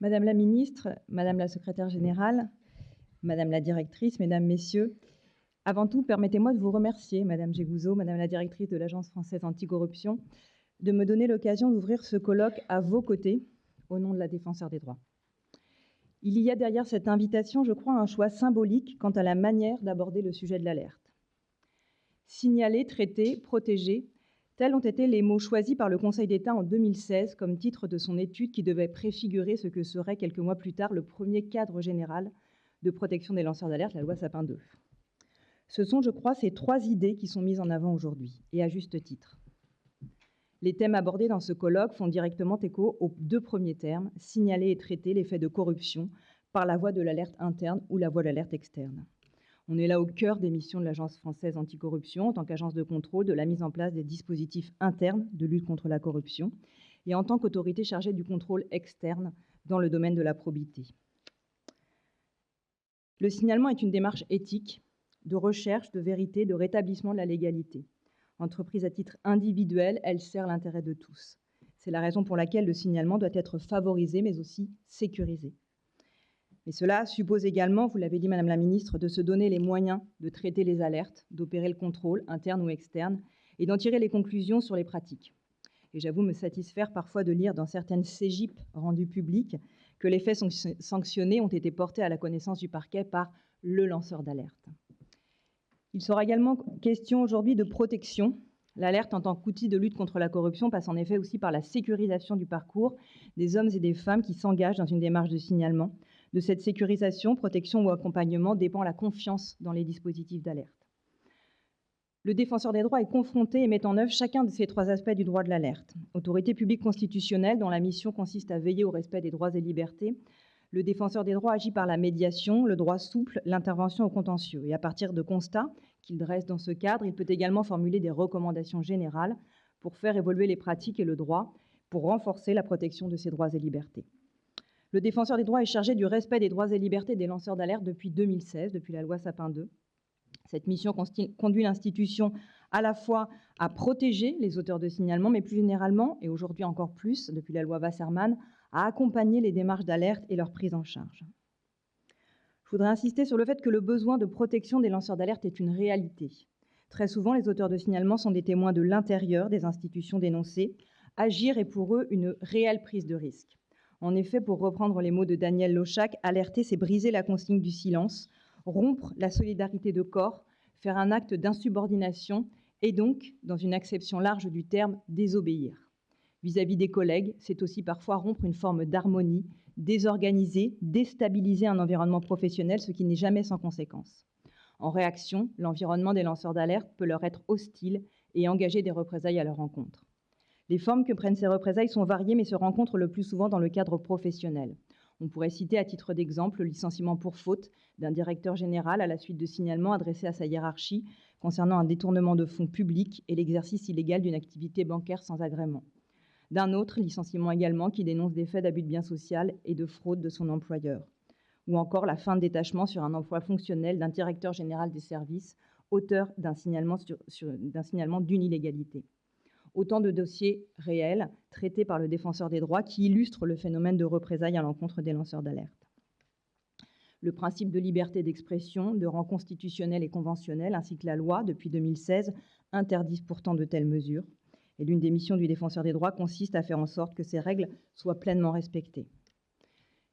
Madame la ministre, madame la secrétaire générale, madame la directrice, mesdames, messieurs, avant tout, permettez-moi de vous remercier, madame Gégouzeau, madame la directrice de l'Agence française anticorruption, de me donner l'occasion d'ouvrir ce colloque à vos côtés, au nom de la Défenseure des droits. Il y a derrière cette invitation, je crois, un choix symbolique quant à la manière d'aborder le sujet de l'alerte. Signaler, traiter, protéger, tels ont été les mots choisis par le Conseil d'État en 2016 comme titre de son étude qui devait préfigurer ce que serait quelques mois plus tard le premier cadre général de protection des lanceurs d'alerte, la loi Sapin II. Ce sont, je crois, ces trois idées qui sont mises en avant aujourd'hui, et à juste titre. Les thèmes abordés dans ce colloque font directement écho aux deux premiers termes, signaler et traiter les faits de corruption par la voie de l'alerte interne ou la voie de l'alerte externe. On est là au cœur des missions de l'Agence française anticorruption en tant qu'agence de contrôle de la mise en place des dispositifs internes de lutte contre la corruption et en tant qu'autorité chargée du contrôle externe dans le domaine de la probité. Le signalement est une démarche éthique, de recherche, de vérité, de rétablissement de la légalité. Entreprise à titre individuel, elle sert l'intérêt de tous. C'est la raison pour laquelle le signalement doit être favorisé, mais aussi sécurisé. Mais cela suppose également, vous l'avez dit Madame la Ministre, de se donner les moyens de traiter les alertes, d'opérer le contrôle, interne ou externe, et d'en tirer les conclusions sur les pratiques. Et j'avoue me satisfaire parfois de lire dans certaines CJIP rendues publiques que les faits sanctionnés ont été portés à la connaissance du parquet par le lanceur d'alerte. Il sera également question aujourd'hui de protection. L'alerte en tant qu'outil de lutte contre la corruption passe en effet aussi par la sécurisation du parcours des hommes et des femmes qui s'engagent dans une démarche de signalement. De cette sécurisation, protection ou accompagnement dépend la confiance dans les dispositifs d'alerte. Le défenseur des droits est confronté et met en œuvre chacun de ces trois aspects du droit de l'alerte. Autorité publique constitutionnelle, dont la mission consiste à veiller au respect des droits et libertés, le défenseur des droits agit par la médiation, le droit souple, l'intervention au contentieux. Et à partir de constats qu'il dresse dans ce cadre, il peut également formuler des recommandations générales pour faire évoluer les pratiques et le droit, pour renforcer la protection de ces droits et libertés. Le défenseur des droits est chargé du respect des droits et libertés des lanceurs d'alerte depuis 2016, depuis la loi Sapin II. Cette mission conduit l'institution à la fois à protéger les auteurs de signalement, mais plus généralement, et aujourd'hui encore plus, depuis la loi Wasserman, à accompagner les démarches d'alerte et leur prise en charge. Je voudrais insister sur le fait que le besoin de protection des lanceurs d'alerte est une réalité. Très souvent, les auteurs de signalement sont des témoins de l'intérieur des institutions dénoncées. Agir est pour eux une réelle prise de risque. En effet, pour reprendre les mots de Daniel Lochac, alerter, c'est briser la consigne du silence, rompre la solidarité de corps, faire un acte d'insubordination et donc, dans une acception large du terme, désobéir. Vis-à-vis des collègues, c'est aussi parfois rompre une forme d'harmonie, désorganiser, déstabiliser un environnement professionnel, ce qui n'est jamais sans conséquence. En réaction, l'environnement des lanceurs d'alerte peut leur être hostile et engager des représailles à leur encontre. Les formes que prennent ces représailles sont variées mais se rencontrent le plus souvent dans le cadre professionnel. On pourrait citer à titre d'exemple le licenciement pour faute d'un directeur général à la suite de signalements adressés à sa hiérarchie concernant un détournement de fonds publics et l'exercice illégal d'une activité bancaire sans agrément. D'un autre, licenciement également qui dénonce des faits d'abus de biens social et de fraude de son employeur. Ou encore la fin de détachement sur un emploi fonctionnel d'un directeur général des services, auteur d'un signalement d'une illégalité. Autant de dossiers réels traités par le défenseur des droits qui illustrent le phénomène de représailles à l'encontre des lanceurs d'alerte. Le principe de liberté d'expression, de rang constitutionnel et conventionnel, ainsi que la loi, depuis 2016, interdisent pourtant de telles mesures. Et l'une des missions du défenseur des droits consiste à faire en sorte que ces règles soient pleinement respectées.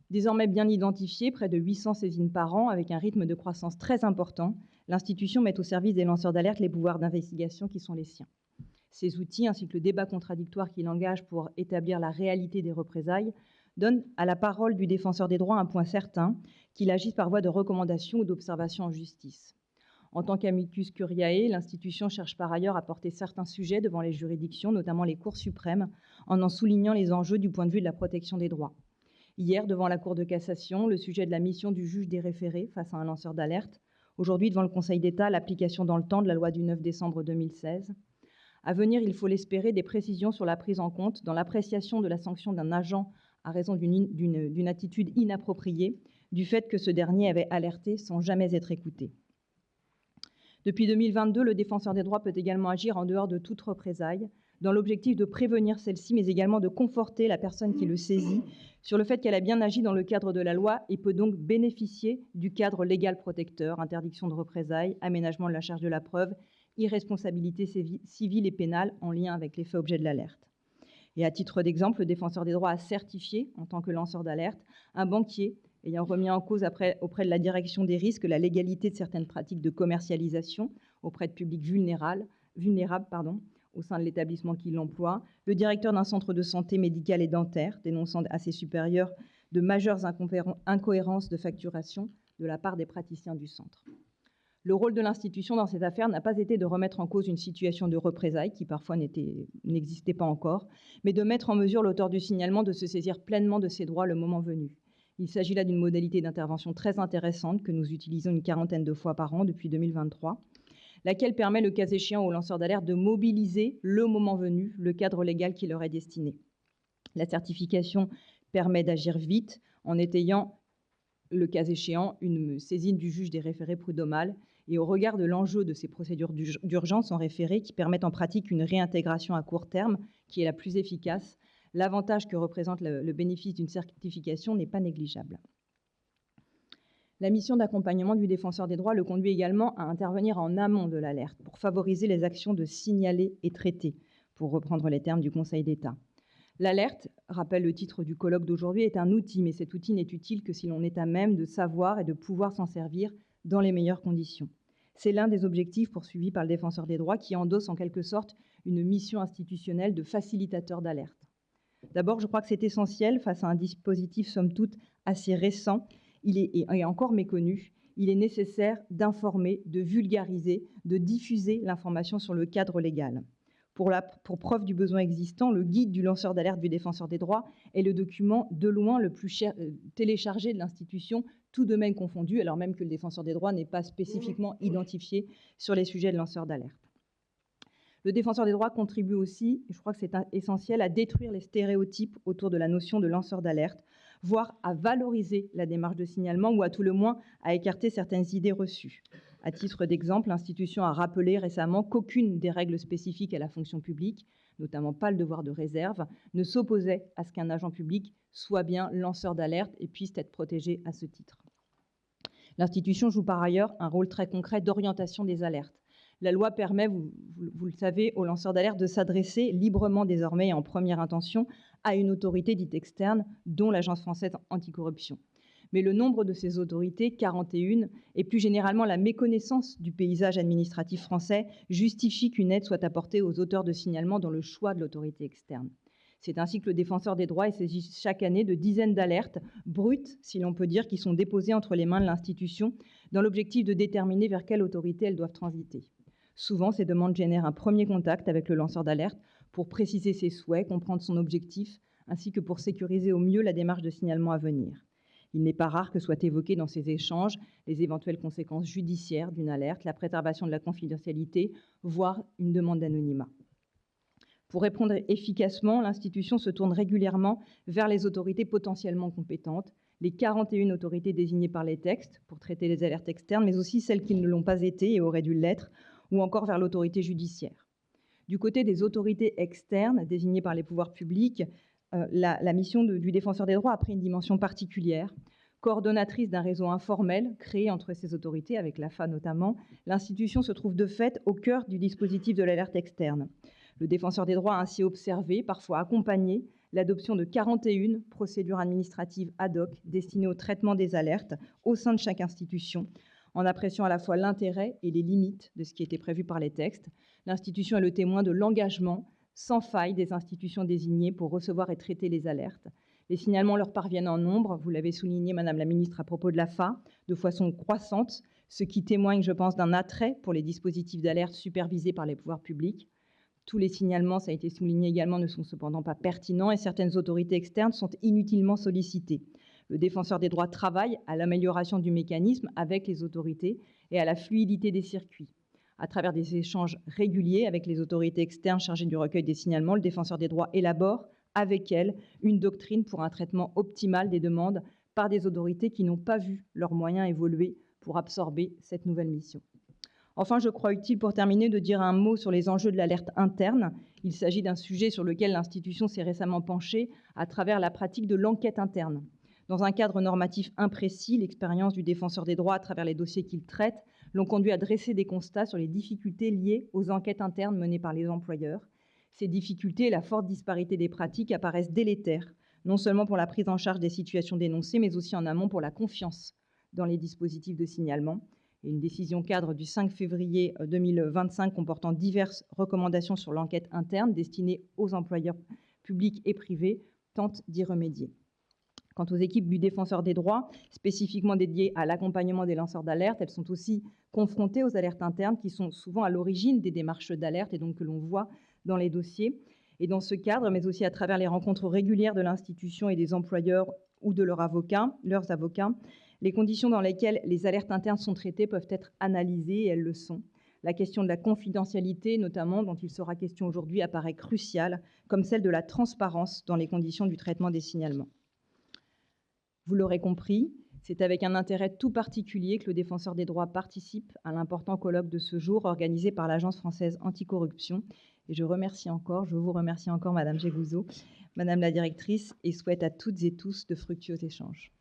Désormais bien identifiée, près de 800 saisines par an, avec un rythme de croissance très important, l'institution met au service des lanceurs d'alerte les pouvoirs d'investigation qui sont les siens. Ces outils, ainsi que le débat contradictoire qu'il engage pour établir la réalité des représailles, donnent à la parole du défenseur des droits un point certain, qu'il agisse par voie de recommandation ou d'observation en justice. En tant qu'amicus curiae, l'institution cherche par ailleurs à porter certains sujets devant les juridictions, notamment les cours suprêmes, en soulignant les enjeux du point de vue de la protection des droits. Hier, devant la Cour de cassation, le sujet de la mission du juge des référés face à un lanceur d'alerte. Aujourd'hui, devant le Conseil d'État, l'application dans le temps de la loi du 9 décembre 2016. À venir, il faut l'espérer, des précisions sur la prise en compte dans l'appréciation de la sanction d'un agent à raison d'une attitude inappropriée, du fait que ce dernier avait alerté sans jamais être écouté. Depuis 2022, le défenseur des droits peut également agir en dehors de toute représailles, dans l'objectif de prévenir celle-ci, mais également de conforter la personne qui le saisit sur le fait qu'elle a bien agi dans le cadre de la loi et peut donc bénéficier du cadre légal protecteur, interdiction de représailles, aménagement de la charge de la preuve, irresponsabilité civile et pénale en lien avec les faits objets de l'alerte. Et à titre d'exemple, le défenseur des droits a certifié, en tant que lanceur d'alerte, un banquier ayant remis en cause auprès de la direction des risques la légalité de certaines pratiques de commercialisation auprès de publics vulnérables, au sein de l'établissement qui l'emploie, le directeur d'un centre de santé médicale et dentaire, dénonçant à ses supérieurs de majeures incohérences de facturation de la part des praticiens du centre. Le rôle de l'institution dans cette affaire n'a pas été de remettre en cause une situation de représailles qui parfois n'existait pas encore, mais de mettre en mesure l'auteur du signalement de se saisir pleinement de ses droits le moment venu. Il s'agit là d'une modalité d'intervention très intéressante que nous utilisons une quarantaine de fois par an depuis 2023, laquelle permet le cas échéant aux lanceurs d'alerte de mobiliser le moment venu le cadre légal qui leur est destiné. La certification permet d'agir vite en étayant le cas échéant, une saisine du juge des référés prud'homales et au regard de l'enjeu de ces procédures d'urgence en référé qui permettent en pratique une réintégration à court terme qui est la plus efficace, l'avantage que représente le bénéfice d'une certification n'est pas négligeable. La mission d'accompagnement du défenseur des droits le conduit également à intervenir en amont de l'alerte pour favoriser les actions de signaler et traiter, pour reprendre les termes du Conseil d'État. L'alerte, rappelle le titre du colloque d'aujourd'hui, est un outil, mais cet outil n'est utile que si l'on est à même de savoir et de pouvoir s'en servir dans les meilleures conditions. C'est l'un des objectifs poursuivis par le défenseur des droits qui endosse en quelque sorte une mission institutionnelle de facilitateur d'alerte. D'abord, je crois que c'est essentiel face à un dispositif somme toute assez récent, il est encore méconnu. Il est nécessaire d'informer, de vulgariser, de diffuser l'information sur le cadre légal. Pour preuve du besoin existant, le guide du lanceur d'alerte du défenseur des droits est le document de loin le plus téléchargé de l'institution, tout domaine confondu, alors même que le défenseur des droits n'est pas spécifiquement identifié sur les sujets de lanceur d'alerte. Le défenseur des droits contribue aussi, et je crois que c'est essentiel, à détruire les stéréotypes autour de la notion de lanceur d'alerte, voire à valoriser la démarche de signalement ou à tout le moins à écarter certaines idées reçues. À titre d'exemple, l'institution a rappelé récemment qu'aucune des règles spécifiques à la fonction publique, notamment pas le devoir de réserve, ne s'opposait à ce qu'un agent public soit bien lanceur d'alerte et puisse être protégé à ce titre. L'institution joue par ailleurs un rôle très concret d'orientation des alertes. La loi permet, vous le savez, aux lanceurs d'alerte de s'adresser librement désormais et en première intention à une autorité dite externe, dont l'Agence française anticorruption. Mais le nombre de ces autorités, 41, et plus généralement la méconnaissance du paysage administratif français justifie qu'une aide soit apportée aux auteurs de signalement dans le choix de l'autorité externe. C'est ainsi que le défenseur des droits est saisi chaque année de dizaines d'alertes brutes, si l'on peut dire, qui sont déposées entre les mains de l'institution dans l'objectif de déterminer vers quelle autorité elles doivent transiter. Souvent, ces demandes génèrent un premier contact avec le lanceur d'alerte pour préciser ses souhaits, comprendre son objectif, ainsi que pour sécuriser au mieux la démarche de signalement à venir. Il n'est pas rare que soient évoquées dans ces échanges les éventuelles conséquences judiciaires d'une alerte, la préservation de la confidentialité, voire une demande d'anonymat. Pour répondre efficacement, l'institution se tourne régulièrement vers les autorités potentiellement compétentes, les 41 autorités désignées par les textes pour traiter les alertes externes, mais aussi celles qui ne l'ont pas été et auraient dû l'être, ou encore vers l'autorité judiciaire. Du côté des autorités externes désignées par les pouvoirs publics, la mission du défenseur des droits a pris une dimension particulière. Coordonnatrice d'un réseau informel créé entre ces autorités, avec l'AFA notamment, l'institution se trouve de fait au cœur du dispositif de l'alerte externe. Le défenseur des droits a ainsi observé, parfois accompagné, l'adoption de 41 procédures administratives ad hoc destinées au traitement des alertes au sein de chaque institution, en appréciant à la fois l'intérêt et les limites de ce qui était prévu par les textes. L'institution est le témoin de l'engagement sans faille des institutions désignées pour recevoir et traiter les alertes. Les signalements leur parviennent en nombre, vous l'avez souligné, Madame la Ministre, à propos de l'AFA, de façon croissante, ce qui témoigne, je pense, d'un attrait pour les dispositifs d'alerte supervisés par les pouvoirs publics. Tous les signalements, ça a été souligné également, ne sont cependant pas pertinents et certaines autorités externes sont inutilement sollicitées. Le défenseur des droits travaille à l'amélioration du mécanisme avec les autorités et à la fluidité des circuits. À travers des échanges réguliers avec les autorités externes chargées du recueil des signalements, le défenseur des droits élabore avec elles une doctrine pour un traitement optimal des demandes par des autorités qui n'ont pas vu leurs moyens évoluer pour absorber cette nouvelle mission. Enfin, je crois utile pour terminer de dire un mot sur les enjeux de l'alerte interne. Il s'agit d'un sujet sur lequel l'institution s'est récemment penchée à travers la pratique de l'enquête interne. Dans un cadre normatif imprécis, l'expérience du défenseur des droits à travers les dossiers qu'il traite l'ont conduit à dresser des constats sur les difficultés liées aux enquêtes internes menées par les employeurs. Ces difficultés et la forte disparité des pratiques apparaissent délétères, non seulement pour la prise en charge des situations dénoncées, mais aussi en amont pour la confiance dans les dispositifs de signalement. Et une décision cadre du 5 février 2025 comportant diverses recommandations sur l'enquête interne destinée aux employeurs publics et privés tente d'y remédier. Quant aux équipes du défenseur des droits, spécifiquement dédiées à l'accompagnement des lanceurs d'alerte, elles sont aussi confrontées aux alertes internes qui sont souvent à l'origine des démarches d'alerte et donc que l'on voit dans les dossiers. Et dans ce cadre, mais aussi à travers les rencontres régulières de l'institution et des employeurs ou de leurs avocats, les conditions dans lesquelles les alertes internes sont traitées peuvent être analysées, et elles le sont. La question de la confidentialité, notamment, dont il sera question aujourd'hui, apparaît cruciale, comme celle de la transparence dans les conditions du traitement des signalements. Vous l'aurez compris, c'est avec un intérêt tout particulier que le défenseur des droits participe à l'important colloque de ce jour organisé par l'Agence française anticorruption. Et je vous remercie encore, Madame Gégouzot, Madame la directrice, et souhaite à toutes et tous de fructueux échanges.